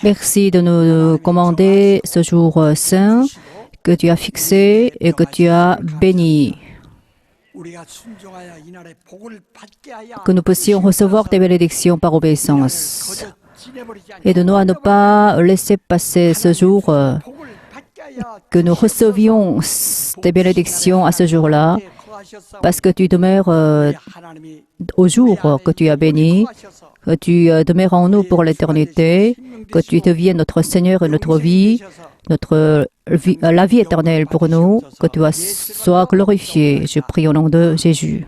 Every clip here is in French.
Merci de nous commander ce jour saint que tu as fixé et que tu as béni. Que nous puissions recevoir tes bénédictions par obéissance. Aide-nous à ne pas laisser passer ce jour, que nous recevions tes bénédictions à ce jour-là, parce que tu demeures au jour que tu as béni, que tu demeures en nous pour l'éternité, que tu deviennes notre Seigneur et notre vie, la vie éternelle pour nous, que tu sois glorifié. Je prie au nom de Jésus.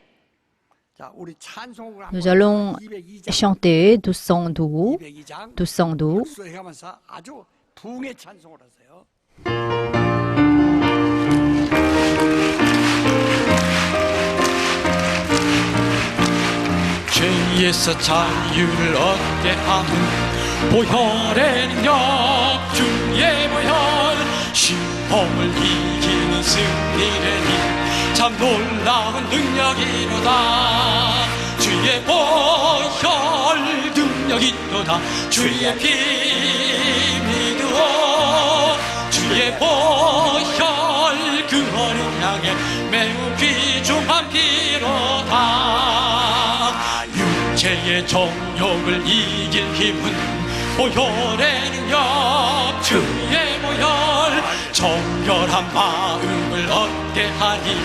Nous allons chanter 1212. 1212. 죄에서 자유를 얻게 하는 보혈의 능력 주의 보혈 시험을 이기는 승리의 힘참 놀라운 능력이로다 주의 보혈 능력이로다 주의 피 믿으오 주의 보혈 그 어린 양의 매우 귀중한 피로다 육체의 정욕을 이길 힘은 보혈의 능력 주의 보혈 정결한 마음을 얻게 하니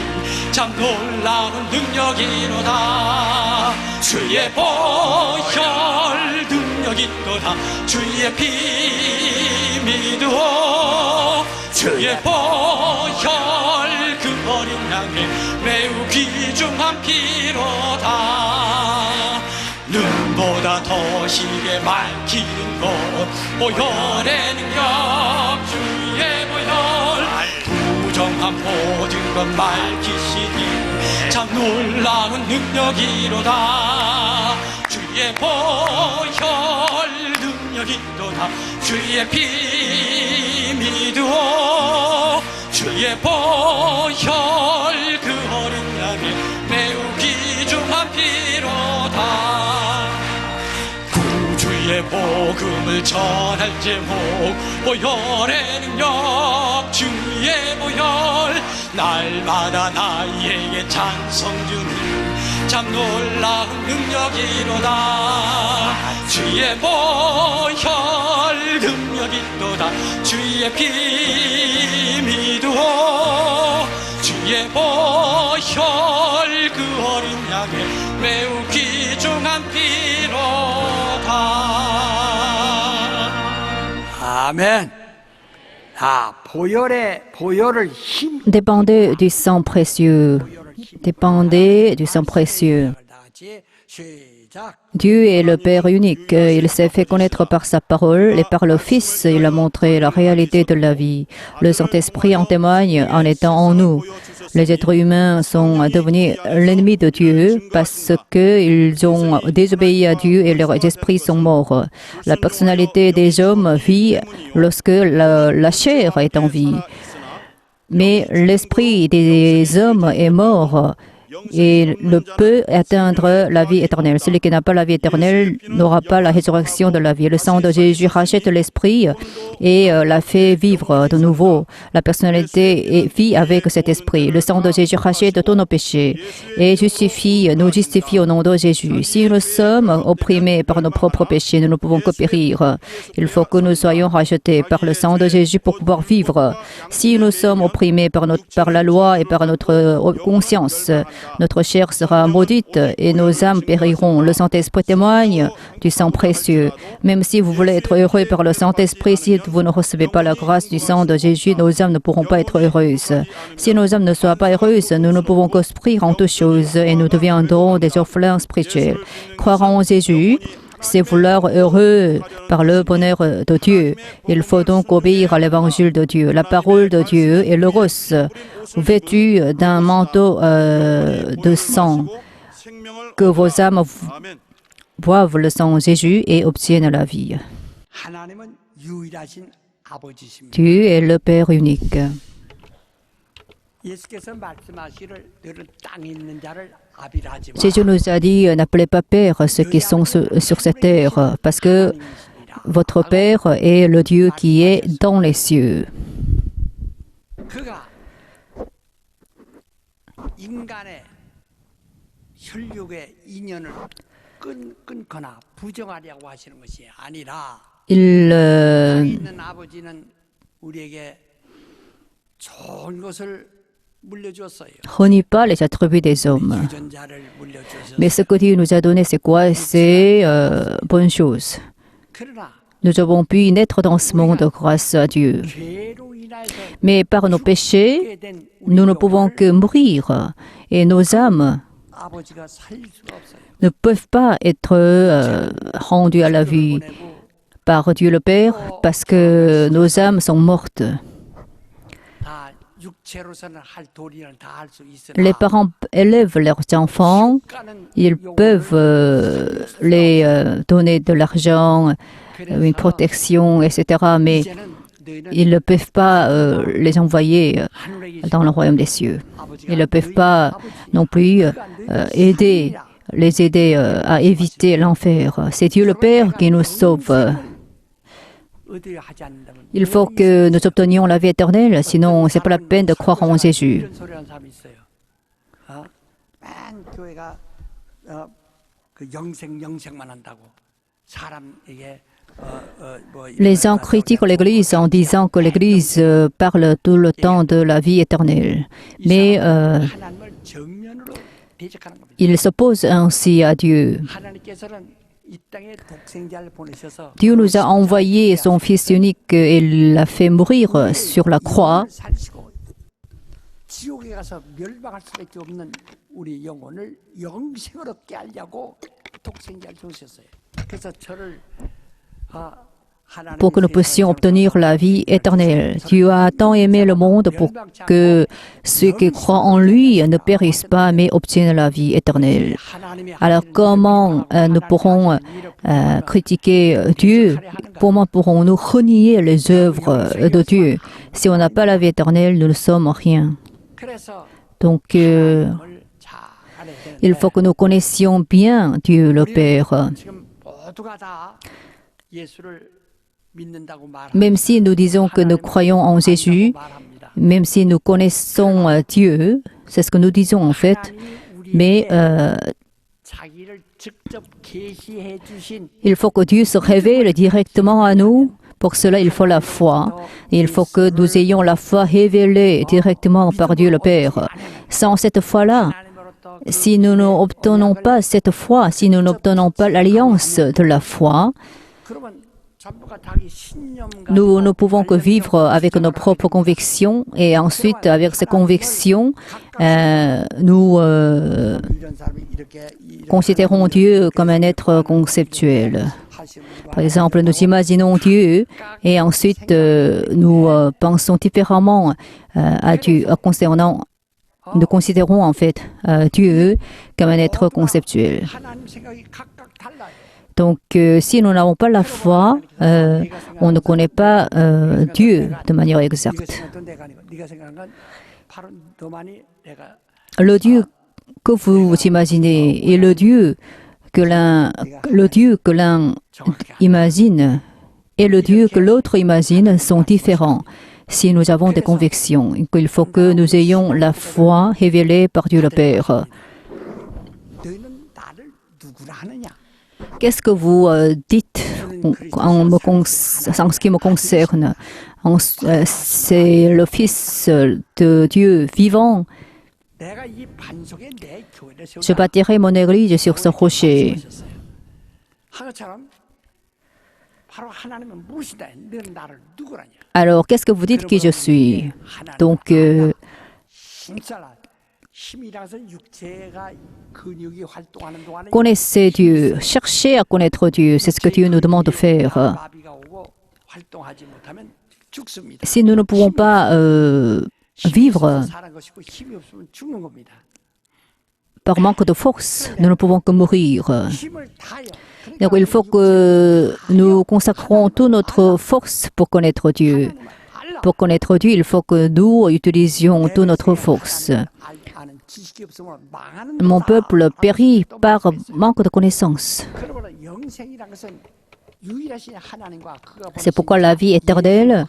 참 놀라운 능력이로다 주의 보혈 능력이로다 주의 피 믿으오 주의 보혈 그 어린 양의 매우 귀중한 피로다 눈보다 더 시게 밝히는 것 보혈의 능력 주의 보혈 부정한 모든 것 밝히시니 참 놀라운 능력이로다 주의 보혈 능력이로다 주의 피 믿으오 주의 보혈 그 어린 양의 매우 귀중한 피로다 구주의 복음을 전할 제목 보혈의 능력 주의 보혈 날마다 나에게 찬송 주니 참 놀라운 능력이로다 주의 보혈 능력이로다 주의 피 믿으오 주의 보혈 그 어린 양의 매우 귀중한 피로다 아멘. 보혈을 힘 Dépendez du sang précieux. Dépendez du sang précieux. Dieu est le Père unique. Il s'est fait connaître par sa parole et par le Fils. Il a montré la réalité de la vie. Le Saint-Esprit en témoigne en étant en nous. Les êtres humains sont devenus l'ennemi de Dieu parce qu'ils ont désobéi à Dieu et leurs esprits sont morts. La personnalité des hommes vit lorsque la chair est en vie. Mais l'esprit des hommes est mort et ne peut atteindre la vie éternelle. Celui qui n'a pas la vie éternelle n'aura pas la résurrection de la vie. Le sang de Jésus rachète l'esprit et la fait vivre de nouveau. La personnalité vit avec cet esprit. Le sang de Jésus rachète tous nos péchés et nous justifie au nom de Jésus. Si nous sommes opprimés par nos propres péchés, nous ne pouvons que périr. Il faut que nous soyons rachetés par le sang de Jésus pour pouvoir vivre. Si nous sommes opprimés par la loi et par notre conscience, notre chair sera maudite et nos âmes périront. Le Saint-Esprit témoigne du sang précieux. Même si vous voulez être heureux par le Saint-Esprit, si vous ne recevez pas la grâce du sang de Jésus, nos âmes ne pourront pas être heureuses. Si nos âmes ne sont pas heureuses, nous ne pouvons qu'offrir en toutes choses et nous deviendrons des orphelins spirituels. Croire en Jésus, c'est vouloir heureux par le bonheur de Dieu. Il faut donc obéir à l'évangile de Dieu. La parole de Dieu est l'Logos, vêtu d'un manteau de sang. Que vos âmes boivent le sang de Jésus et obtiennent la vie. Dieu est le Père unique. 예수께서 말씀하시를 너는 땅에 있는 자를 아비라 하지 마. Jésus nous a dit, n'appelez pas Père ceux qui sont sur cette terre, parce que votre Père est le Dieu qui est dans les cieux. 그가 인간의 혈육의 인연을 끊거나 부정하려고 하시는 것이 아니라 Il 땅에 있는 아버지는 우리에게 좋은 것을 물려주었어요. renie pas les attributs des hommes. 유전자를 물려주셨어요. Mais ce que Dieu nous a donné, c'est quoi? C'est bonne chose. 그러나 Nous avons pu naître dans ce monde grâce à Dieu. 죄로 인하여서 Mais par nos péchés, 죽게 된 nous ne 우리 pouvons 영혼을 que mourir. Et nos âmes 아버지가 살릴 수가 없어요. ne peuvent pas être rendues à la vie 보내고 par Dieu le Père parce que nos âmes sont mortes. 다 육체로서는 할 도리는 다 할 수 Les 있으나 parents élèvent leurs enfants, 가는 ils peuvent les donner de l'argent, une protection, etc. Mais 이제는 너희는 ils ne peuvent pas les envoyer 하늘에 dans le royaume des cieux. Ils ne peuvent pas non plus les aider à éviter l'enfer. C'est Dieu le Père qui nous sauve. 의뢰 하지 않는다면 Il faut que nous obtenions la vie éternelle, sinon c'est pas la peine de croire en Jésus. 이런 소리 하는 사람이 있어요. 맨 교회가 그 영생만 한다고 사람에게 Les uns critiquent l'Église en disant que l'Église parle tout le temps de la vie éternelle. Mais 하나님을 정면으로 대적하는 겁니다. ils s'opposent ainsi à Dieu. 하나님께서는 이 땅에 독생자를 보내셔서 Dieu nous a envoyé son Fils unique et l'a fait mourir sur la croix. 살리시고 지옥에 가서 멸망할 수밖에 없는 우리 영혼을 영생을 얻게 하려고 독생자를 주셨어요. 그래서 저를 pour que nous puissions obtenir la vie éternelle. Dieu a tant aimé le monde pour que ceux qui croient en lui ne périssent pas, mais obtiennent la vie éternelle. Alors comment nous pourrons critiquer Dieu? Comment pourrons-nous renier les œuvres de Dieu? Si on n'a pas la vie éternelle, nous ne sommes rien. Donc, il faut que nous connaissions bien Dieu le Père. Même si nous disons que nous croyons en Jésus, même si nous connaissons Dieu, c'est ce que nous disons en fait, mais il faut que Dieu se révèle directement à nous. Pour cela, il faut la foi. Il faut que nous ayons la foi révélée directement par Dieu le Père. Sans cette foi-là, si nous n'obtenons pas cette foi, si nous n'obtenons pas l'alliance de la foi, nous ne pouvons que vivre avec nos propres convictions et ensuite, avec ces convictions, nous considérons Dieu comme un être conceptuel. Par exemple, nous imaginons Dieu et ensuite nous pensons différemment à Dieu concernant. Nous considérons en fait Dieu comme un être conceptuel. Donc, si nous n'avons pas la foi, on ne connaît pas Dieu de manière exacte. Le Dieu que vous imaginez et le Dieu que l'un imagine et le Dieu que l'autre imagine sont différents. Si nous avons des convictions, il faut que nous ayons la foi révélée par Dieu le Père. Qu'est-ce que vous dites en ce qui me concerne? C'est le Fils de Dieu vivant. Je bâtirai mon église sur ce rocher. Alors, qu'est-ce que vous dites qui je suis? Donc, connaissez Dieu, cherchez à connaître Dieu, c'est ce que Dieu nous demande de faire. Si nous ne pouvons pas vivre par manque de force, nous ne pouvons que mourir. Donc il faut que nous consacrons toute notre force pour connaître Dieu. Pour connaître Dieu, il faut que nous utilisions toute notre force. Mon peuple périt par manque de connaissances. C'est pourquoi la vie éternelle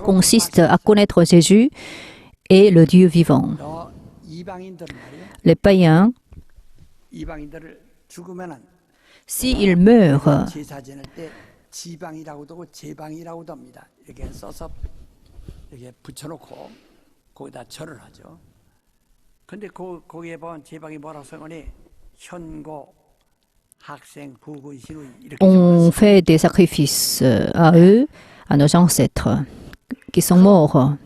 consiste à connaître Jésus et le Dieu vivant. Les païens, s'ils meurent, 지방이라고도 하고 제방이라고도 합니다. 이렇게 써서 이렇게 붙여놓고 거기다 절을 하죠. 근데 거기에 보면 제방이 뭐라고 써있니? 현고, 학생, 부군신의 이렇게. on fait des sacrifices à eux, à nos ancêtres qui sont morts.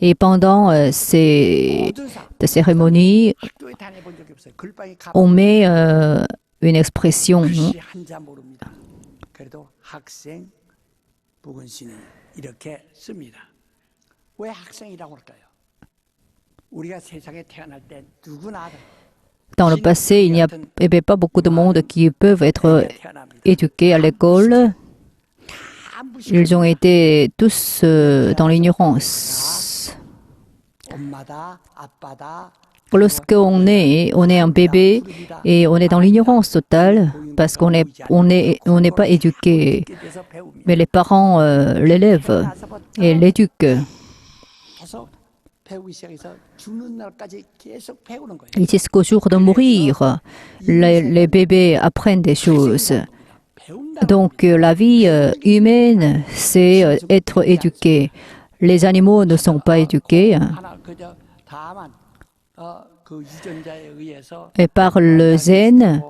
Et pendant ces cérémonies, 학교에 다녀본 적이 없어요. 글방이 on met une expression. 글씨 한자 모릅니다. 그래도 학생, 부군신의 이렇게 씁니다. 왜 학생이라고 할까요? 우리가 세상에 태어날 때 누구나 Dans le passé, il n'y avait pas beaucoup de monde qui peuvent être éduqués à l'école. Ils ont été tous dans l'ignorance. 엄마다, 아빠다, Lorsqu'on est un bébé et on est dans l'ignorance totale parce qu'on n'est pas éduqué. 돼서 배웁니다. Mais les parents l'élèvent et l'éduquent. 계속 배우기 시작해서 죽는 날까지 계속 배우는 거예요. Jusqu'au jour de mourir, les bébés apprennent des choses. 배운다는 Donc la vie humaine, c'est être éduqué. Les animaux ne sont pas éduqués. 하나 그저 다만 그 유전자에 의해서 Et par le zen,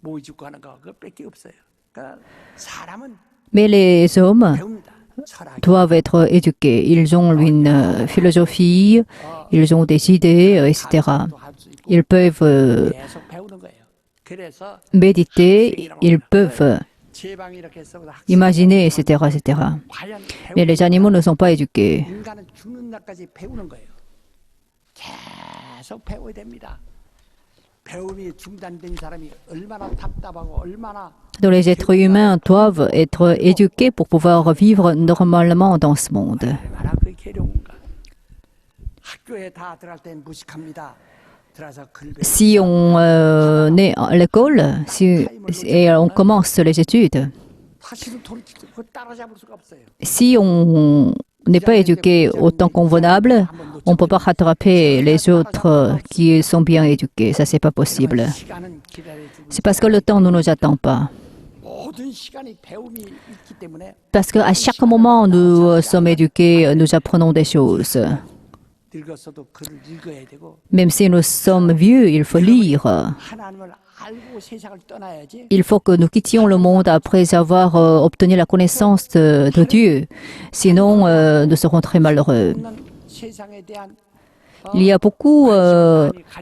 모이 죽고 하는 거 그것밖에 없어요. 그러니까 사람은 mais les hommes 배웁니다. 철학, doivent être éduqués. Ils ont une philosophie, ils ont des idées, etc. 할수 있고 Ils peuvent 계속 배우는 거예요. 그래서 méditer, ils peuvent 제방이 이렇게 써서 학생 imaginer, etc., etc. 과연 Mais les animaux ne sont pas éduqués. 인간은 죽는 날까지 배우는 거예요. 계속 배워야 됩니다. 배움이 중단된 사람이 얼마나 답답하고 얼마나 Donc les êtres humains doivent être éduqués pour pouvoir vivre normalement dans ce monde. 얼마나 그 괴로운가. 학교에 다 들어갈 땐 무식합니다. 들어가서 글 배우고 Si on est à l'école et on commence les études, 다시는 그거 따라잡을 수가 없어요. si on n'est pas éduqué au temps convenable, on ne peut pas rattraper les autres qui sont bien éduqués. Ça, c'est pas possible. 시간은 기다려주고 C'est parce que le temps ne nous attend pas. 모든 시간이 배움이 있기 때문에 Parce qu'à chaque moment, nous sommes éduqués, nous apprenons des choses. 늙었어도 글을 읽어야 되고 Même si nous sommes vieux, il faut lire. 하나님을 알고 세상을 떠나야지. Il faut que nous quittions le monde après avoir obtenu la connaissance de Dieu. Sinon, nous serons très malheureux. 없는 세상에 대한 Il y a beaucoup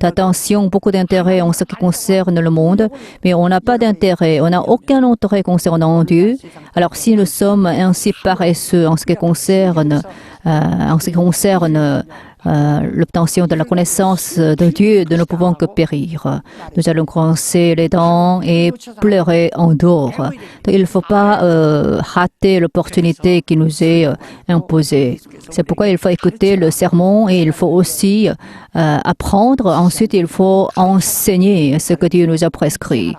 d'attention, beaucoup d'intérêt en ce qui concerne le monde, mais on n'a pas d'intérêt, on n'a aucun intérêt concernant Dieu. Alors si nous sommes ainsi paresseux en ce qui concerne l'obtention de la connaissance de Dieu, nous ne pouvons que périr. Nous allons grincer les dents et pleurer en dehors. Donc, il ne faut pas rater l'opportunité qui nous est imposée. C'est pourquoi il faut écouter le sermon et il faut aussi apprendre. Ensuite, il faut enseigner ce que Dieu nous a prescrit.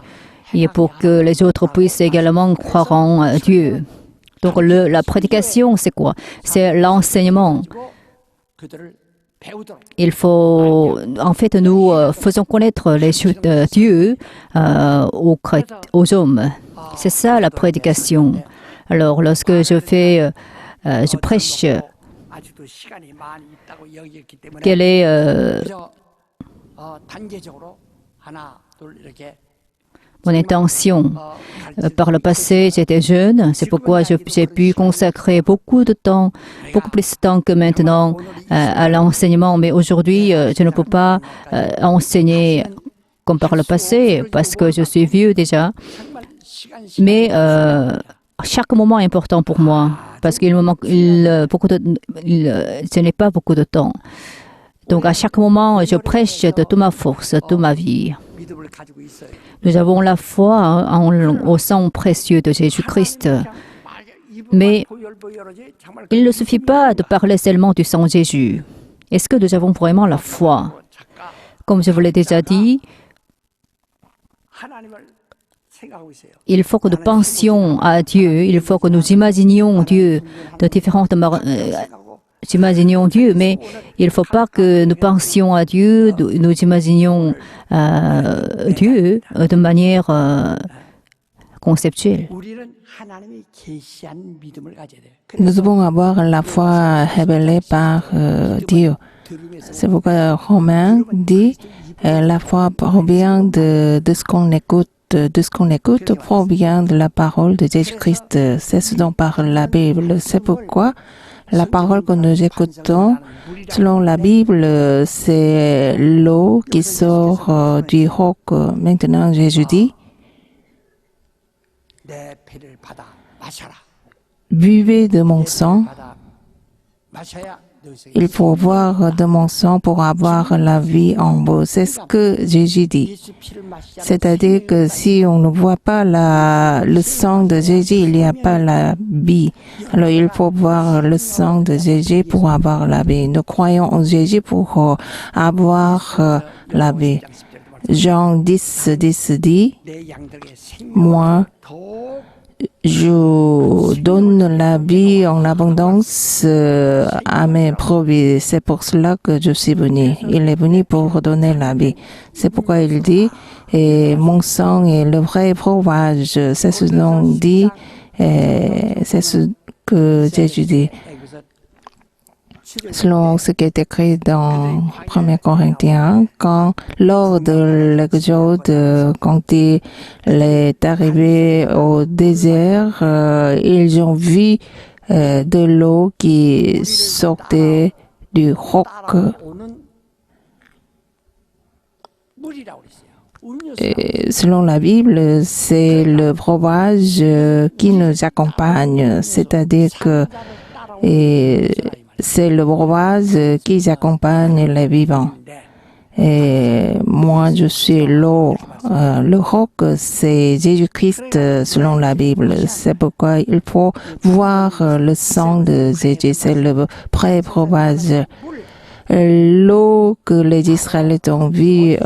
Et pour que les autres puissent également croire en Dieu. Donc la prédication, c'est quoi? C'est l'enseignement. 그들을 배우도록 Il faut, en fait, nous faisons connaître les choses de Dieu aux hommes. C'est ça la prédication. Alors, lorsque je prêche, 아직도 시간이 많이 있다고 여기했기 때문에 quelle est 그저 단계적으로 하나 둘 이렇게 mon intention? Par le passé, j'étais jeune, c'est pourquoi j'ai pu consacrer beaucoup de temps, beaucoup plus de temps que maintenant à l'enseignement. Mais aujourd'hui, je ne peux pas enseigner comme par le passé parce que je suis vieux déjà. 정말 시간 Mais chaque moment est important pour moi parce qu'il me manque ce n'est pas beaucoup de temps. Donc à chaque moment, je prêche de toute ma force, de toute ma vie. 믿음을 가지고 있어요. Nous avons la foi au sang précieux de Jésus-Christ. Mais il ne suffit pas de parler seulement du sang de Jésus. Est-ce que nous avons vraiment la foi? Comme je vous l'ai déjà dit, il faut que nous pensions à Dieu, il faut que nous imaginions Dieu de différentes manières. Imaginions Dieu, mais il ne faut pas que nous pensions à Dieu, nous imaginions Dieu de manière conceptuelle. Nous devons avoir la foi révélée par Dieu. C'est pourquoi Romain dit la foi provient de ce qu'on écoute. De ce qu'on écoute provient de la parole de Jésus-Christ. C'est ce dont parle la Bible. C'est pourquoi la parole que nous écoutons, selon la Bible, c'est l'eau qui sort du roc. Maintenant, Jésus dit, buvez de mon sang. Il faut boire de mon sang pour avoir la vie en vous. C'est ce que Jésus dit. C'est-à-dire que si on ne voit pas le sang de Jésus, il n'y a pas la vie. Alors il faut boire le sang de Jésus pour avoir la vie. Nous croyons en Jésus pour avoir la vie. Jean 10, 10 dit, moi, je donne la vie en abondance à mes brebis. C'est pour cela que je suis venu. Il est venu pour donner la vie. C'est pourquoi il dit, et mon sang est le vrai breuvage. C'est ce dont dit, c'est ce que Jésus dit. Selon ce qui est écrit dans 1 Corinthiens, lors de l'Exode, quand il est arrivé au désert, ils ont vu de l'eau qui sortait du roc. Et selon la Bible, c'est le breuvage qui nous accompagne, c'est-à-dire que c'est le breuvage qui accompagne les vivants. Et moi, je suis l'eau. Le roc, c'est Jésus-Christ selon la Bible. C'est pourquoi il faut voir le sang de Jésus. C'est le vrai breuvage. L'eau que les Israélites ont vue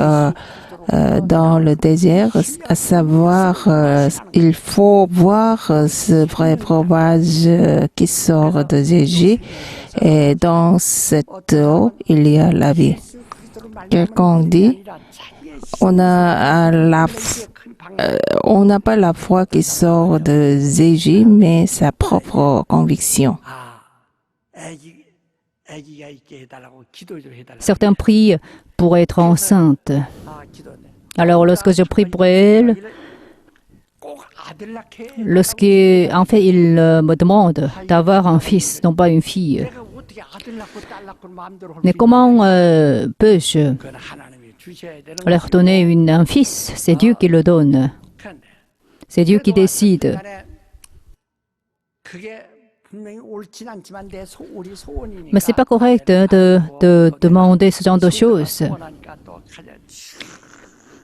dans le désert, à savoir, il faut voir ce vrai breuvage qui sort de Jésus. Et dans cette eau, il y a la vie. Quelqu'un dit, on n'a pas la foi qui sort de Jésus, mais sa propre conviction. Certains prient pour être enceinte. Alors, lorsque je prie pour elle, en fait, il me demande d'avoir un fils, non pas une fille. Mais comment peux-je leur donner un fils? C'est Dieu qui le donne. C'est Dieu qui décide. Mais ce n'est pas correct de demander ce genre de choses.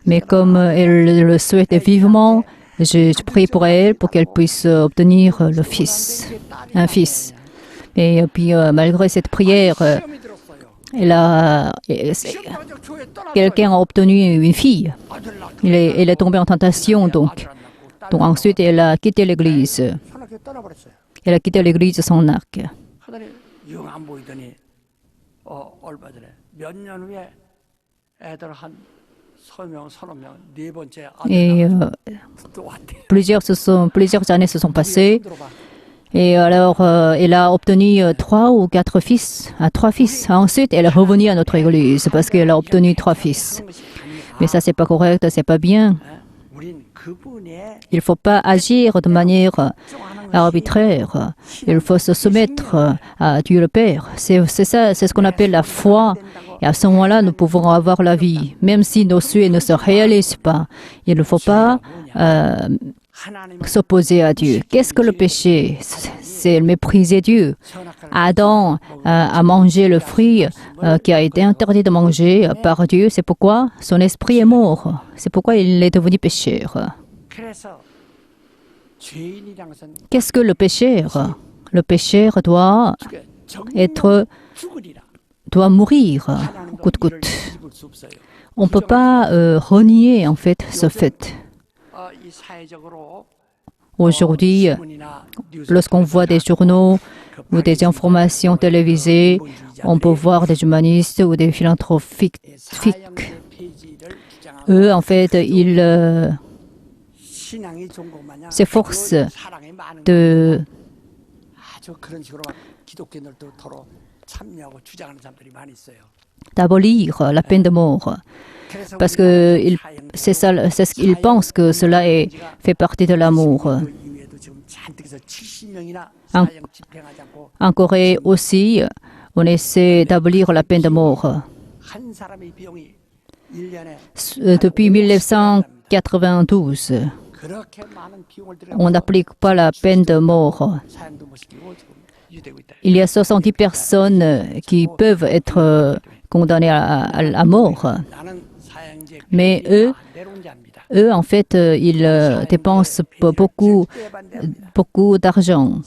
Mais comme elle le souhaite vivement, je prie pour elle pour qu'elle puisse obtenir un fils. Et puis, malgré cette prière, quelqu'un a obtenu une fille. Elle est tombée en tentation, donc. Donc ensuite, elle a quitté l'église. Elle a quitté l'église sans arc. Et plusieurs années se sont passées. Et alors, elle a obtenu 3 ou 4 fils, 3 fils. Ensuite, elle est revenue à notre église parce qu'elle a obtenu 3 fils. Mais ça, c'est pas correct, c'est pas bien. Il ne faut pas agir de manière arbitraire. Il faut se soumettre à Dieu le Père. C'est ça, c'est ce qu'on appelle la foi. Et à ce moment-là, nous pouvons avoir la vie. Même si nos souhaits ne se réalisent pas, il ne faut pas s'opposer à Dieu. Qu'est-ce que le péché? c'est mépriser Dieu. Adam a mangé le fruit qui a été interdit de manger par Dieu. C'est pourquoi son esprit est mort. C'est pourquoi il est devenu pécheur. 그래서 죄인이란 것은 Qu'est-ce que le pécheur? Le pécheur doit 죽으리라. mourir coûte que coûte. 뒤집을 수 없어요. On ne peut pas renier en fait ce fait. 이 사회적으로 Aujourd'hui, lorsqu'on voit des journaux ou des informations télévisées, on peut voir des humanistes ou des philanthropiques. Eux, en fait, ils s'efforcent de d'abolir la peine de mort. Parce que c'est ce qu'ils pensent que cela fait partie de l'amour. En Corée aussi, on essaie d'abolir la peine de mort. Depuis 1992, on n'applique pas la peine de mort. Il y a 70 personnes qui peuvent être condamnées à mort. Mais eux, en fait, ils dépensent beaucoup d'argent.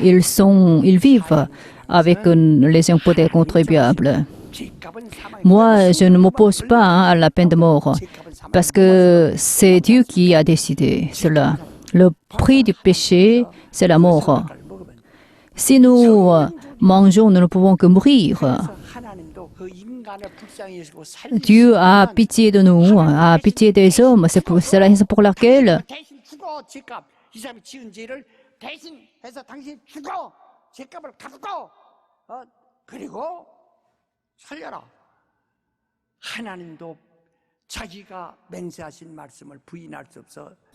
Ils vivent avec les impôts des contribuables. Moi, je ne m'oppose pas à la peine de mort parce que c'est Dieu qui a décidé cela. Le prix du péché, c'est la mort. Si nous mangeons, nous ne pouvons que mourir. Dieu a pitié de nous, a pitié des hommes. C'est la raison pour laquelle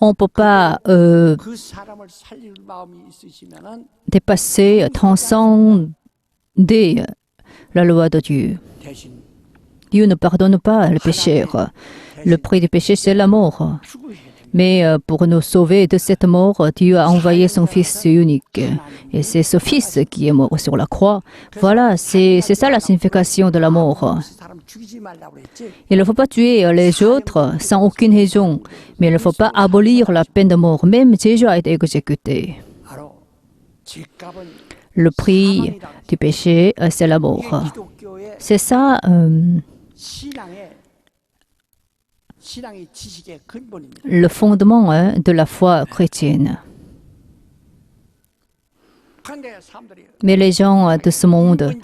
on ne peut pas dépasser, transcender la loi de Dieu. Dieu ne pardonne pas le péché. Le prix du péché, c'est la mort. Mais pour nous sauver de cette mort, Dieu a envoyé son Fils unique. Et c'est ce Fils qui est mort sur la croix. Voilà, c'est ça la signification de la mort. Il ne faut pas tuer les autres sans aucune raison. Mais il ne faut pas abolir la peine de mort. Même Jésus a été exécuté. Le prix du péché, c'est la mort. C'est ça le fondement de la foi chrétienne. Mais les gens de ce monde,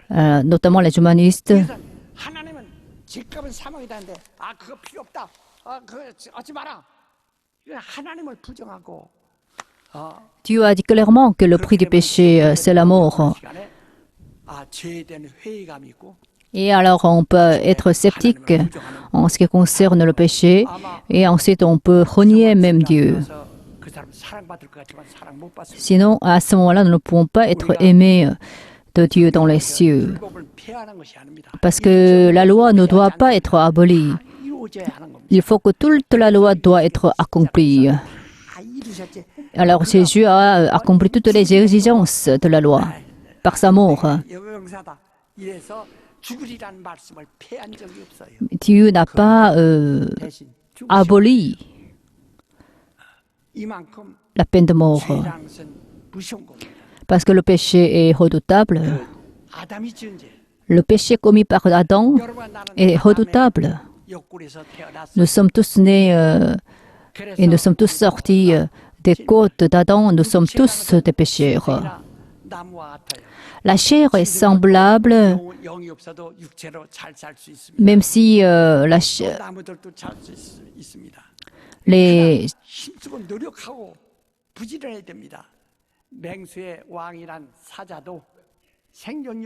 notamment les humanistes, Dieu a dit clairement que le prix du péché, c'est la mort. Et alors, on peut être sceptique en ce qui concerne le péché, et ensuite, on peut renier même Dieu. Sinon, à ce moment-là, nous ne pouvons pas être aimés de Dieu dans les cieux. Parce que la loi ne doit pas être abolie. Il faut que toute la loi doit être accomplie. Alors, Jésus a accompli toutes les exigences de la loi par sa mort. Dieu n'a pas aboli la peine de mort parce que le péché est redoutable. Le péché commis par Adam est redoutable. Nous sommes tous nés et nous sommes tous sortis des côtes d'Adam. Nous sommes tous des pécheurs. La chair est semblable, même si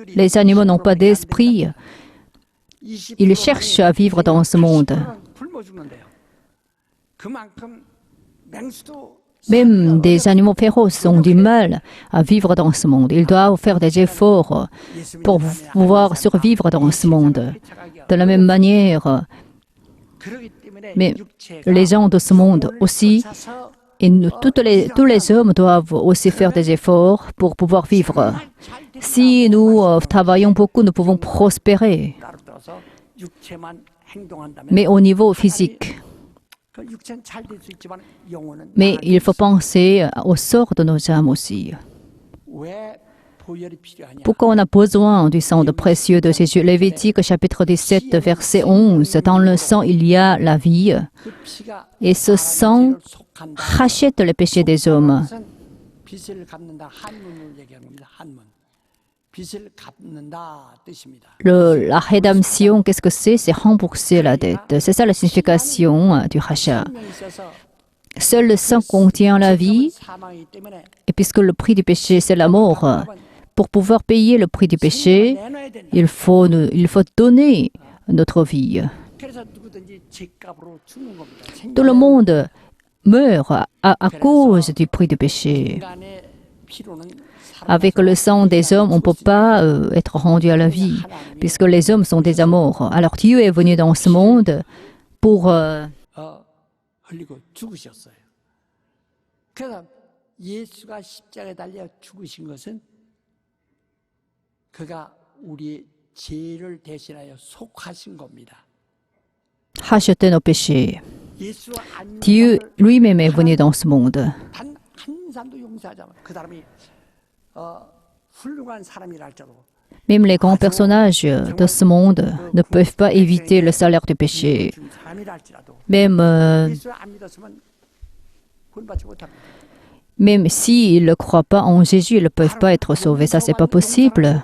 les animaux n'ont pas d'esprit. Ils cherchent à vivre dans ce monde. Même des animaux féroces ont du mal à vivre dans ce monde. Ils doivent faire des efforts pour pouvoir survivre dans ce monde. De la même manière, mais les gens de ce monde aussi Et tous les hommes doivent aussi faire des efforts pour pouvoir vivre. Si nous travaillons beaucoup, nous pouvons prospérer. 따로 들어서 육체만 행동한다면 Mais au niveau physique. 그 육체는 잘 될 수 있지만 영혼은 Mais il faut penser au sort de nos âmes aussi. 왜 보혈이 필요하냐? Pourquoi on a besoin du sang de précieux de Jésus? Lévitique chapitre 17 verset 11. Dans le sang, il y a la vie. 그 피가 Et ce sang 죄를 속한다. rachète les péchés des hommes. 그것은 빚을 갚는다 한문을 얘기하는 겁니다. 한문. 빚을 갚는다 뜻입니다. La rédemption, qu'est-ce que c'est? C'est rembourser la dette. C'est ça la signification du rachat. 생명이 있어서 Seul le sang contient la vie. 사망이기 때문에 Et puisque le prix du péché, c'est la mort, pour pouvoir payer le prix du péché, 내놔야 된다. il faut donner notre vie. 그래서 누구든지 죄값으로 죽는 겁니다. Tout le monde meurt à cause du prix du péché. 인간의 피로는 Avec le sang des hommes, on ne peut pas être rendu à la vie, puisque les hommes sont des amours. Alors Dieu est venu dans ce monde pour 흘리고 죽으셨어요. 그래서 예수가 십자가에 달려 죽으신 것은 그가 우리의 죄를 대신하여 속하신 겁니다. racheter nos péchés. 예수와 안 Dieu lui-même est venu dans ce monde. 단한 사람도 용서하지 않아. 그 사람이 훌륭한 사람이라 할지라도 Même les grands personnages de ce monde ne peuvent pas éviter le salaire du péché. 준 사람이라 할지라도 Même, 예수를 안 믿었으면 구원받지 못합니다. même s'ils ne croient pas en Jésus, ils ne peuvent pas être sauvés. Ça, c'est pas possible.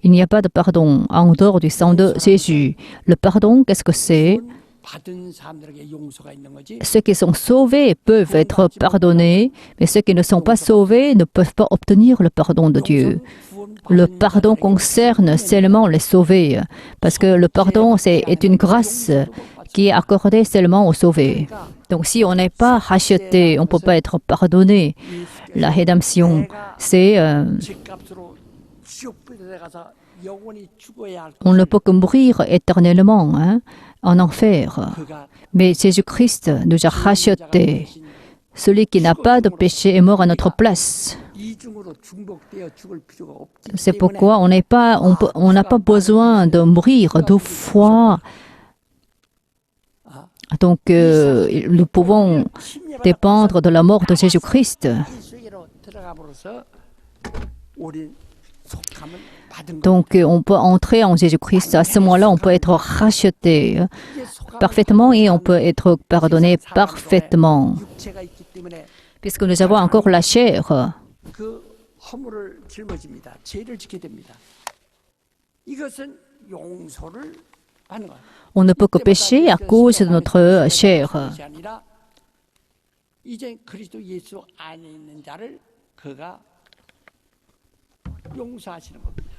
Il n'y a pas de pardon en dehors du sang de Jésus. Le pardon, qu'est-ce que c'est? 받은 사람들에게 용서가 있는 거지. Ceux qui sont sauvés peuvent être pardonnés, mais ceux qui ne sont pas sauvés ne peuvent pas obtenir le pardon de Dieu. Le pardon concerne seulement les sauvés, parce que le pardon est une grâce qui est accordée seulement aux sauvés. Donc si on n'est pas racheté, on ne peut pas être pardonné. La rédemption, c'est... 죄값으로 지옥불에 가서 영원히 죽어야 할 on ne peut que mourir éternellement en enfer. 그가 Mais Jésus-Christ nous a rachetés. Celui qui n'a pas de péché est mort à notre place. 이중으로 중복되어 죽을 필요가 없기 C'est 때문에 pourquoi on n'a pas besoin de mourir deux fois. Donc, nous pouvons dépendre de la mort de Jésus-Christ. 예수에게로 들어감으로써 우리 속함을 받은 거. Donc, on peut entrer en Jésus-Christ. À ce moment-là, on peut être racheté 이게 속함을 parfaitement et on peut être pardonné parfaitement. 육체가 있기 때문에 Puisque nous avons encore la chair. 그 허물을 짊어집니다. 죄를 지게 됩니다. 이것은 용서를 하는 거예요. On ne peut que pécher à cause de notre chair. 것이 아니라 이제 그리스도 예수 안에 있는 자를 그가 용서하시는 겁니다.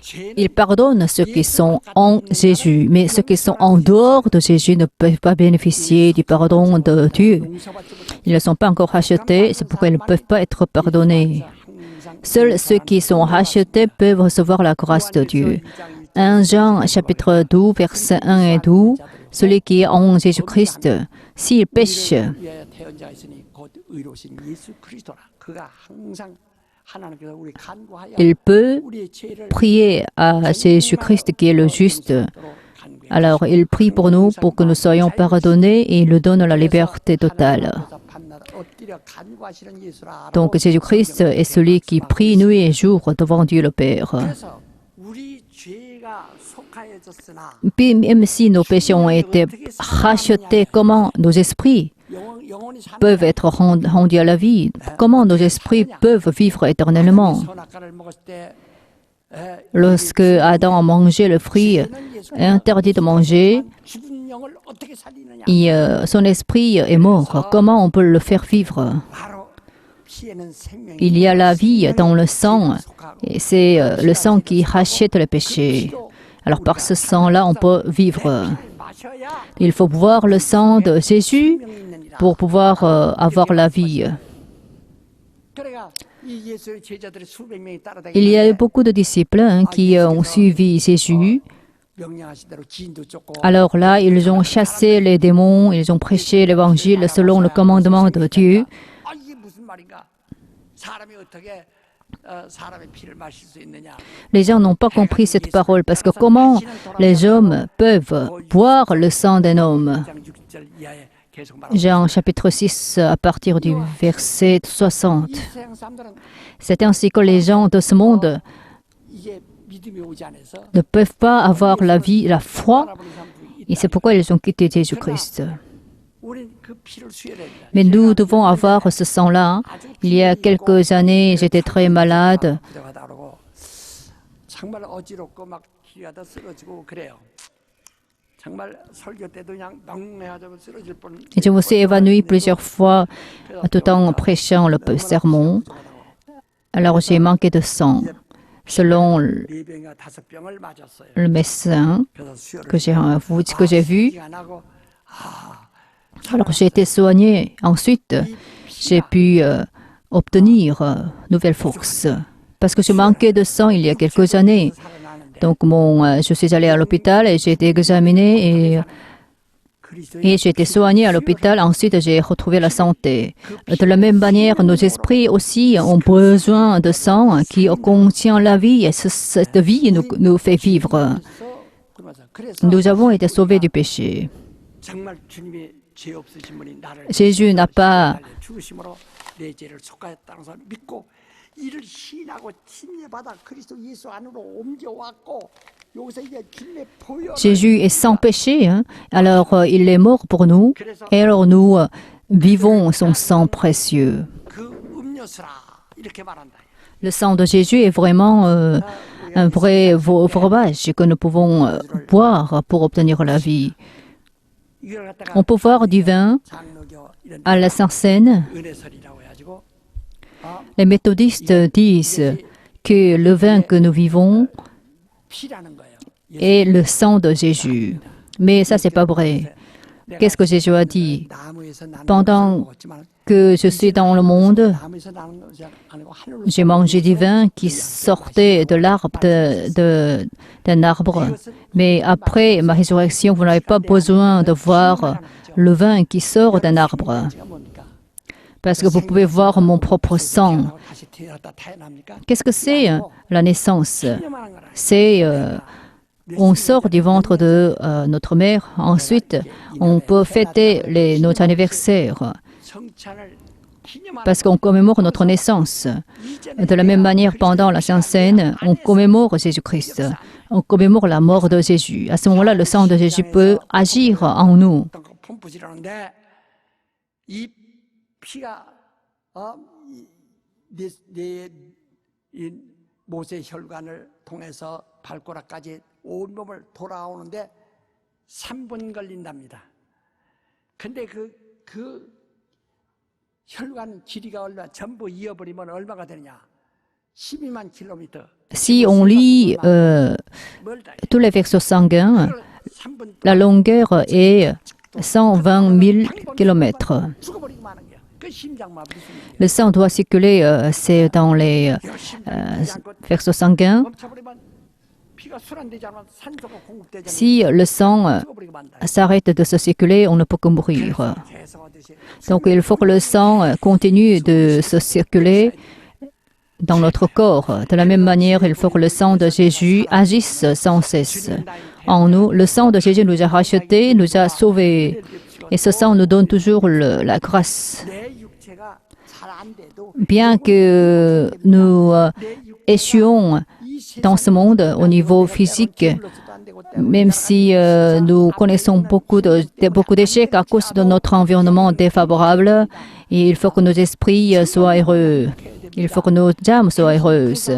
죄는 Il pardonne ceux qui sont en Jésus, mais ceux qui sont en dehors de Jésus ne peuvent pas bénéficier du pardon de Dieu. 용서받지 못합니다. Ils ne sont pas encore rachetés, c'est pourquoi ils ne peuvent pas être pardonnés. 항상 Seuls ceux qui sont rachetés peuvent recevoir la grâce de Dieu. 1 Jean chapitre 12, versets 1 et 12, celui qui est en Jésus-Christ, s'il pêche, 위하여 태어난 자가 있으니 곧 의로우신 예수 그리스도라. 그가 항상 하나님께서 우리 간구하여 il peut 우리의 죄를 prier à Jésus-Christ qui est le juste. Alors, il prie pour nous pour que nous soyons pardonnés et il nous donne la liberté totale. Donc, Jésus-Christ est celui qui prie nuit et jour devant Dieu le Père. 그래서 우리 죄가 속하여졌으나 Puis, même si nos péchés ont été rachetés, comment nos esprits 영원히 사는 peuvent être rendus à la vie? Comment nos esprits peuvent vivre éternellement? 선악과를 먹었을 때 Lorsque Adam a mangé le fruit interdit de manger, 죽은 영을 어떻게 살리느냐? et, son esprit est mort. Comment on peut le faire vivre? 바로 피에는 생명이 Il y a la vie dans le sang, et c'est le sang qui rachète le péché. Alors par ce sang-là, on peut vivre. 마셔야 Il faut boire le sang de Jésus 생명이 있느니라. pour pouvoir avoir la vie. 그래가 이 예수의 제자들이 수백 명이 Il y a eu 따라다니는데 beaucoup de disciples qui ont suivi Jésus. 명령하신 대로 지인도 쫓고 Alors là, ils ont chassé les démons, ils ont prêché l'évangile selon le commandement de Dieu. 아, 이게 무슨 말인가? 사람이 어떻게 사람의 피를 마실 수 있느냐? Les gens n'ont pas compris cette parole parce que comment les hommes peuvent boire le sang d'un homme? 6장 6절 이하에 계속 말하고 Jean chapitre 6 à partir du verset 60. 이 세상 사람들은 C'est ainsi que les gens de ce monde 이게 믿음이 오지 않아서 ne peuvent pas avoir la vie, la foi, 바라보는 사람들이 et 있다. c'est pourquoi ils ont quitté Jésus-Christ. 우린 그 피를 수혈해야 된다. Mais nous devons avoir ce sang-là. Il y a quelques années, j'étais très malade. 부족하다 그러고 정말 어지럽고 막 기가 쓰러지고 그래요. 정말 설교 때도 그냥 멍해가지고 쓰러질 뻔. Et je me suis évanouie plusieurs fois tout en prêchant le sermon. Alors j'ai manqué de sang. Selon 네 병이나 5병을 맞았어요. le médecin 그래서 수혈을 que j'ai vu, 안 하고 alors j'ai été soignée. Ensuite, j'ai pu obtenir nouvelle force. Parce que je manquais de sang il y a quelques années. 살아나는데 Donc je suis allée à l'hôpital et j'ai été examinée et j'ai été soignée à l'hôpital. Ensuite, j'ai retrouvé la santé. De la même manière, nos esprits aussi ont besoin de sang qui contient la vie et cette vie nous fait vivre. 그래서 Nous avons été sauvés du péché. 정말 주님이 죄 없으신 분이 나를 Jésus n'a pas 죽으심으로 내 죄를 속하였다는 것을 믿고 이를 시인하고 침례받아 그리스도 예수 안으로 옮겨왔고 여기서 이제 김내 보혈 Jésus est sans péché, hein. Alors il est mort pour nous, et alors nous vivons son sang précieux. 그 음료수라 이렇게 말한다. Le sang de Jésus est vraiment un vrai breuvage que nous pouvons boire pour obtenir la vie. 이걸 갖다가 On peut voir du vin 장로교 이런 à la Sainte-Seine. 은혜설이라고 해가지고 Les méthodistes disent que le vin que nous vivons 피라는 거예요. est le sang de Jésus. Mais ça, c'est pas vrai. Qu'est-ce que Jésus a dit? 나무에서 나는 Pendant 것을 먹었지만 que je suis dans le monde, 나무에서 나는 것이 아니고 하늘로 j'ai mangé du vin qui sortait de l'arbre, d'un arbre. Mais après ma résurrection, vous n'avez pas besoin de voir le vin qui sort d'un arbre. 제가 뭡니까? Parce que vous pouvez voir mon propre sang. 다시 태어났다 태어납니까? Qu'est-ce que c'est la naissance? 신념하는 거라. C'est on sort du ventre de notre mère. Ensuite, on peut fêter nos anniversaires 성찬을 기념하는 parce qu'on commémore notre naissance. De la même manière, pendant la Sainte Seine, on commémore Jésus-Christ. On commémore la mort de Jésus. À ce moment-là, le sang de Jésus peut agir en nous. 어떤 거 펌프질하는데 이 피가 이 모세 혈관을 통해서 발가락까지 온몸을 돌아오는데 3분 걸린답니다. 근데 그 혈관 길이가 얼마 전부 이어버리면 얼마가 되느냐? 12만 킬로미터. Si on lit 멀다. tous les vaisseaux sanguins, 그걸 3분 la longueur est 120 000 kilomètres. 죽어버리고 마는 거야. 그 심장마비 생기는 Le sang doit circuler, c'est dans les vaisseaux sanguins. 멈춰버리면 피가 순환되지 않으면 산소가 공급되지 않으면 Si le sang 죽어버리고 만다. s'arrête de se circuler, on ne peut que mourir. 죄송하듯이 Donc il faut que le sang continue de se circuler dans notre corps. De la même manière, il faut que le sang de Jésus agisse sans cesse en nous. Le sang de Jésus nous a rachetés, nous a sauvés. Et ce sang nous donne toujours la grâce. 내 육체가 잘 안 돼도 Bien que nous échouons dans ce monde au niveau physique, même si nous connaissons beaucoup d'échecs à cause de notre environnement défavorable, il faut que nos esprits soient heureux. Il faut que nos âmes soient heureuses.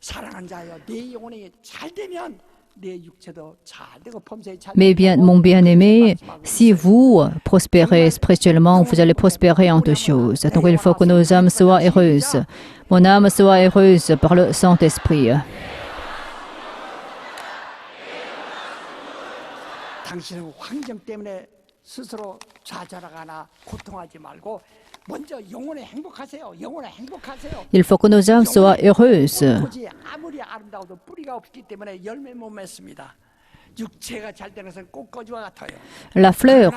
사랑한 자여 내 영혼이 잘 되면 내 육체도 잘 되고 범사에 잘 Mais bien, mon bien-aimé, si vous prospérez spirituellement, vous allez prospérer en toutes choses. Donc il faut que nos âmes soient heureuses. Mon âme soit heureuse par le Saint-Esprit. 당신은 환경 때문에 스스로 좌절하거나 고통하지 말고 먼저 영혼에 행복하세요. 영혼에 행복하세요. Il faut que nos âmes soient heureuses. 꽃이 아무리 아름다워도 뿌리가 없기 때문에 열매 못 맺습니다. 육체가 잘 되는 것은 꽃가지와 같아요. La fleur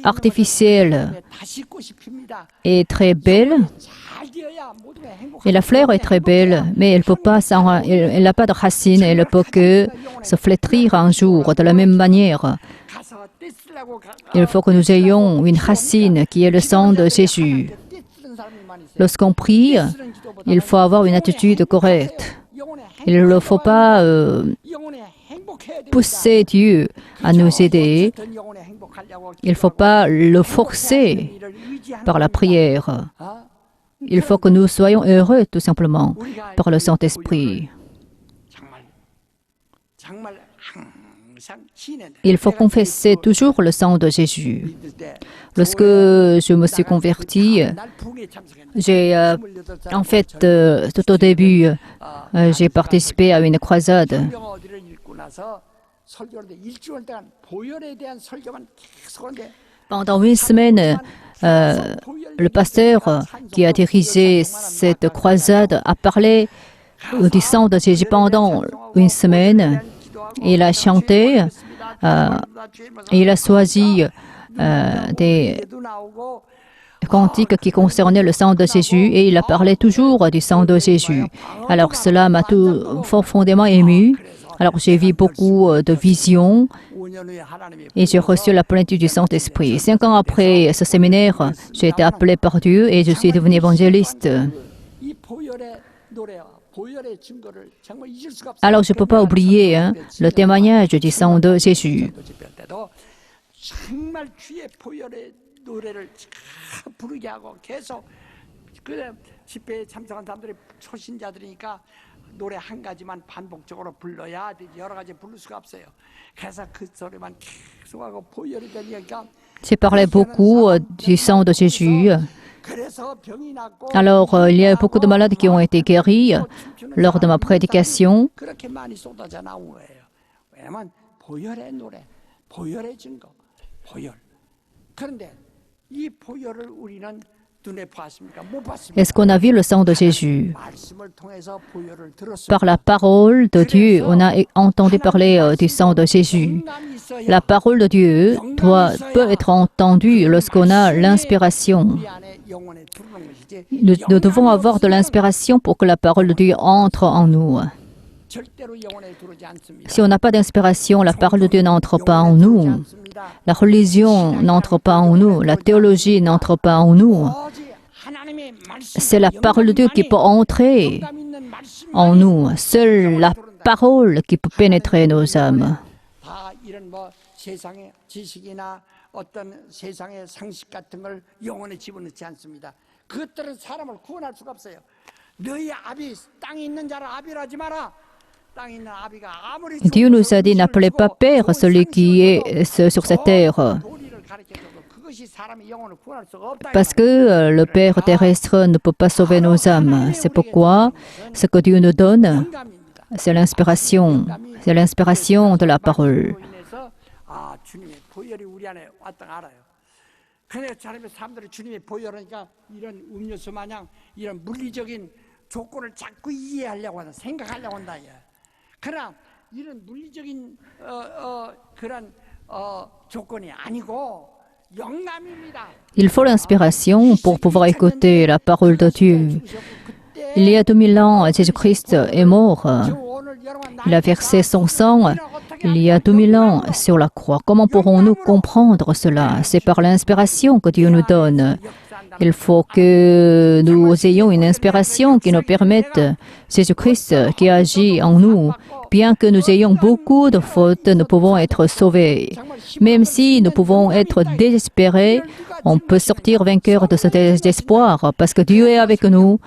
artificielle 다시 꽃이 핍니다. est très belle 잘 되어야 모두가 행복하고 et la fleur est très belle, mais elle peut pas elle n'a pas de racines, elle ne peut que se flétrir un jour. De la même manière, 가서 떼쓰려고 il faut que nous ayons une racine qui est le sang de Jésus. 떼쓰는 사람이 많이 있어요. Lorsqu'on prie, 떼쓰는 기도보다 il faut avoir une attitude correcte. 영혼의 Il ne faut pas 영혼의 행복해야 됩니다. pousser Dieu à nous aider. 어쨌든 영혼의 행복하려고 Il ne faut pas le forcer 일을 의지하는 par la 겁니다. prière. 아, Il faut que nous soyons heureux, tout simplement, 우리가 par le 이 Saint-Esprit. 정말 항상 신의 Il faut confesser toujours le sang de Jésus. Lorsque je me suis convertie, j'ai, en fait, tout au début, j'ai participé à une croisade. 어디를 읽고 나서 설교를 하는데 일주일 동안 보혈에 대한 설교만 계속 하는데 Pendant une semaine, le pasteur qui a dirigé cette croisade a parlé du sang de Jésus pendant une semaine. Il a chanté, il a choisi des cantiques qui concernaient le sang de Jésus et il a parlé toujours du sang de Jésus. Alors cela m'a tout profondément ému. Alors j'ai vu beaucoup de visions et j'ai reçu la plénitude du Saint-Esprit. 5 ans après ce séminaire, j'ai été appelé par Dieu et je suis devenu évangéliste. 이 보혈의 노래와 보혈의 증거를 정말 잊을 수가 없어요. Alors je ne peux pas oublier le témoignage du sang de Jésus. 때도 정말 주의 보혈의 노래를 참 부르게 하고 계속 그 집회에 참석한 사람들이 초신자들이니까 노래 한 가지만 반복적으로 불러야 여러 가지 부를 수가 없어요. 그래서 그 소리만 계속하고 보혈이 되니까 J'ai parlé beaucoup du sang de Jésus. 그래서 병이 났고 Alors il y a beaucoup de malades qui ont été guéris lors de ma prédication. 그렇게 많이 쏟아져 나온 거예요. 왜냐면 보혈의 노래, 보혈의 증거, 보혈. 그런데 이 보혈을 우리는 눈에 봤습니까? 못 봤습니다. Est-ce qu'on a vu le sang de Jésus? 말씀을 통해서 보혈을 들었습니다. Par la parole de Dieu, on a entendu parler du sang de Jésus. 영감이 있어야 La parole de Dieu peut être entendue lorsqu'on a l'inspiration. 우리 안에 영혼에 들어오는 것이지. Nous devons avoir de l'inspiration pour que la parole de Dieu entre en nous. 절대로 영혼에 들어오지 않습니다. Si on n'a pas d'inspiration, la parole de Dieu n'entre pas en nous. La religion n'entre pas en nous. La théologie n'entre pas en nous. C'est la parole de Dieu qui peut entrer en nous. Seule la parole qui peut pénétrer nos âmes. 다 이런 뭐 세상의 지식이나 어떤 세상의 상식 같은 걸 영혼에 집어넣지 않습니다. 그것들은 사람을 구원할 수가 없어요. 너희 아비 땅에 있는 자라 아비라지 마라. 땅에 있는 아비가 아무리 Dieu nous a dit, n'appelez pas Père celui qui est sur cette terre. 도리를 가르쳐줘도 그것이 사람의 영혼을 구원할 수가 없다. Parce que le Père terrestre ne peut pas sauver nos âmes. C'est pourquoi ce que Dieu nous donne, 영감입니다. c'est l'inspiration. C'est l'inspiration de la parole. 인해서 아 주님의 보혈이 우리 안에 왔다가 알아요. 그래서 사람들이 주님의 보혈하니까 이런 음료수 마냥 이런 물리적인 조건을 자꾸 이해하려고 한다, 생각하려고 한다. 그러나 이런 물리적인 그런 조건이 아니고 영감입니다. Il faut l'inspiration pour pouvoir écouter la parole de Dieu. Il y a 2000 ans, Jésus-Christ est mort. Il a versé son sang il y a 2000 ans sur la croix. Comment pourrons-nous comprendre cela? C'est par l'inspiration que Dieu nous donne. Il faut que nous ayons une inspiration qui nous permette, Jésus-Christ qui agit en nous. Bien que nous ayons beaucoup de fautes, nous pouvons être sauvés. Même si nous pouvons être désespérés, on peut sortir vainqueur de ce désespoir parce que Dieu est avec nous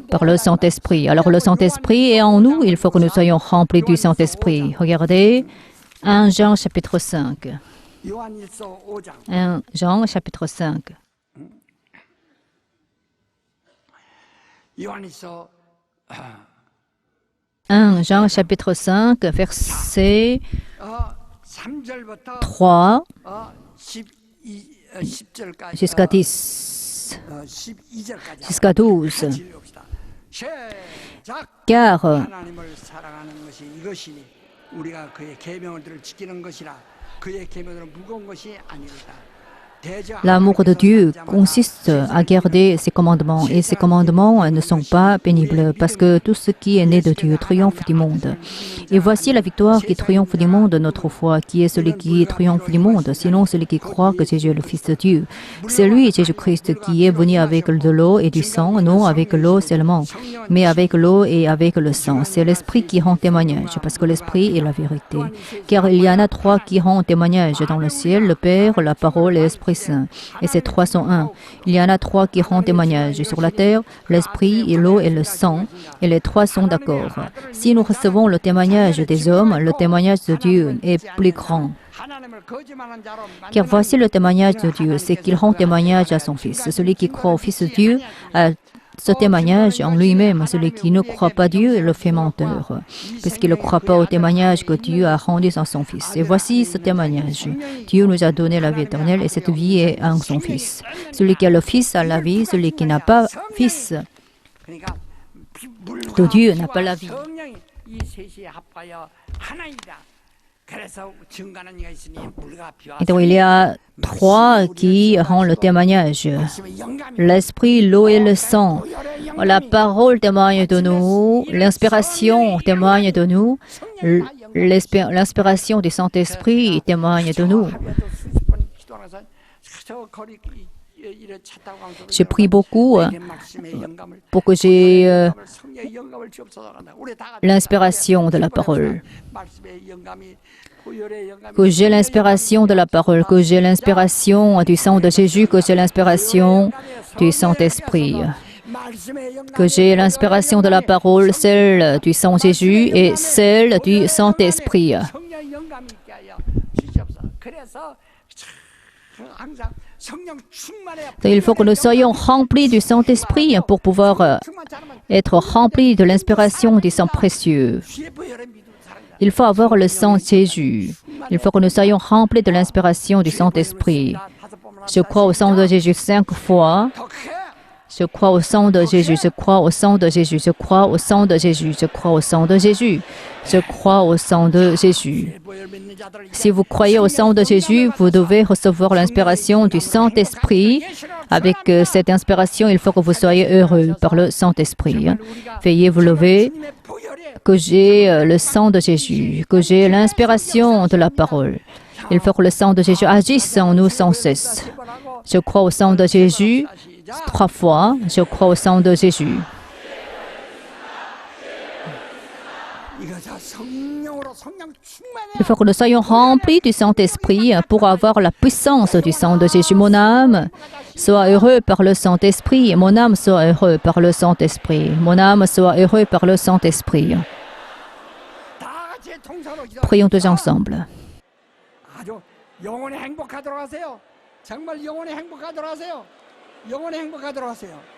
par le Saint-Esprit. Alors le Saint-Esprit est en nous, il faut que nous soyons remplis du Saint-Esprit. Regardez 1 Jean chapitre 5. 요한일서 5장 1 Jean chapitre 5. 요한일서 1 Jean chapitre 5, verset 3절부터 3 10절까지 jusqu'à 10, 12절까지 jusqu'à 12. 시작. Car 하나님을 사랑하는 것이 이것이니 우리가 그의 계명들을 지키는 것이라 그의 계명들은 무거운 것이 아니로다. L'amour de Dieu consiste à garder ses commandements et ses commandements ne sont pas pénibles parce que tout ce qui est né de Dieu triomphe du monde. Et voici la victoire qui triomphe du monde, notre foi, qui est celui qui triomphe du monde, sinon celui qui croit que Jésus est le Fils de Dieu. C'est lui, Jésus-Christ, qui est venu avec de l'eau et du sang, non avec l'eau seulement, mais avec l'eau et avec le sang. C'est l'Esprit qui rend témoignage, parce que l'Esprit est la vérité. Car il y en a trois qui rendent témoignage dans le ciel, le Père, la parole et l'Esprit Saint. Et ces trois sont un. Il y en a trois qui rendent témoignage sur la terre, l'Esprit et l'eau et le sang, et les trois sont d'accord. Si nous recevons le témoignage des hommes, le témoignage de Dieu est plus grand. Car voici le témoignage de Dieu, c'est qu'il rend témoignage à son Fils. Celui qui croit au Fils de Dieu a ce témoignage en lui-même. Celui qui ne croit pas Dieu le fait menteur, puisqu'il ne croit pas au témoignage que Dieu a rendu à son Fils. Et voici ce témoignage. Dieu nous a donné la vie éternelle et cette vie est en son Fils. Celui qui a le Fils a la vie, celui qui n'a pas Fils de Dieu n'a pas la vie. Et donc il y a trois qui rendent le témoignage. L'Esprit, l'eau et le sang. La parole témoigne de nous, l'inspiration témoigne de nous, l'inspiration du Saint-Esprit témoigne de nous. J'ai pris beaucoup pour que j'ai l'inspiration de la parole. Que j'ai l'inspiration de la parole, que j'ai l'inspiration du sang de Jésus, que j'ai l'inspiration du Saint-Esprit. Que j'ai l'inspiration de la parole, celle du sang de Jésus et celle du Saint-Esprit. Il faut que nous soyons remplis du Saint-Esprit pour pouvoir être remplis de l'inspiration du sang précieux. Il faut avoir le sang de Jésus. Il faut que nous soyons remplis de l'inspiration du Saint-Esprit. Je crois au sang de Jésus 5 fois. Je crois au sang de Jésus, je crois au sang de Jésus, je crois au sang de Jésus, je crois au sang de Jésus, je crois au sang de Jésus. Si vous croyez au sang de Jésus, vous devez recevoir l'inspiration du Saint-Esprit. Avec cette inspiration, il faut que vous soyez heureux par le Saint-Esprit. Veuillez vous lever, que j'ai le sang de Jésus, que j'ai l'inspiration de la parole. Il faut que le sang de Jésus agisse en nous sans cesse. Je crois au sang de Jésus. 3 fois, je crois au sang de Jésus. Il faut que nous soyons remplis du Saint-Esprit pour avoir la puissance du sang de Jésus. Mon âme soit heureux par le Saint-Esprit. Mon âme soit heureux par le Saint-Esprit. Mon âme soit heureux par le Saint-Esprit. Prions tous ensemble. 영원히 행복하도록 하세요.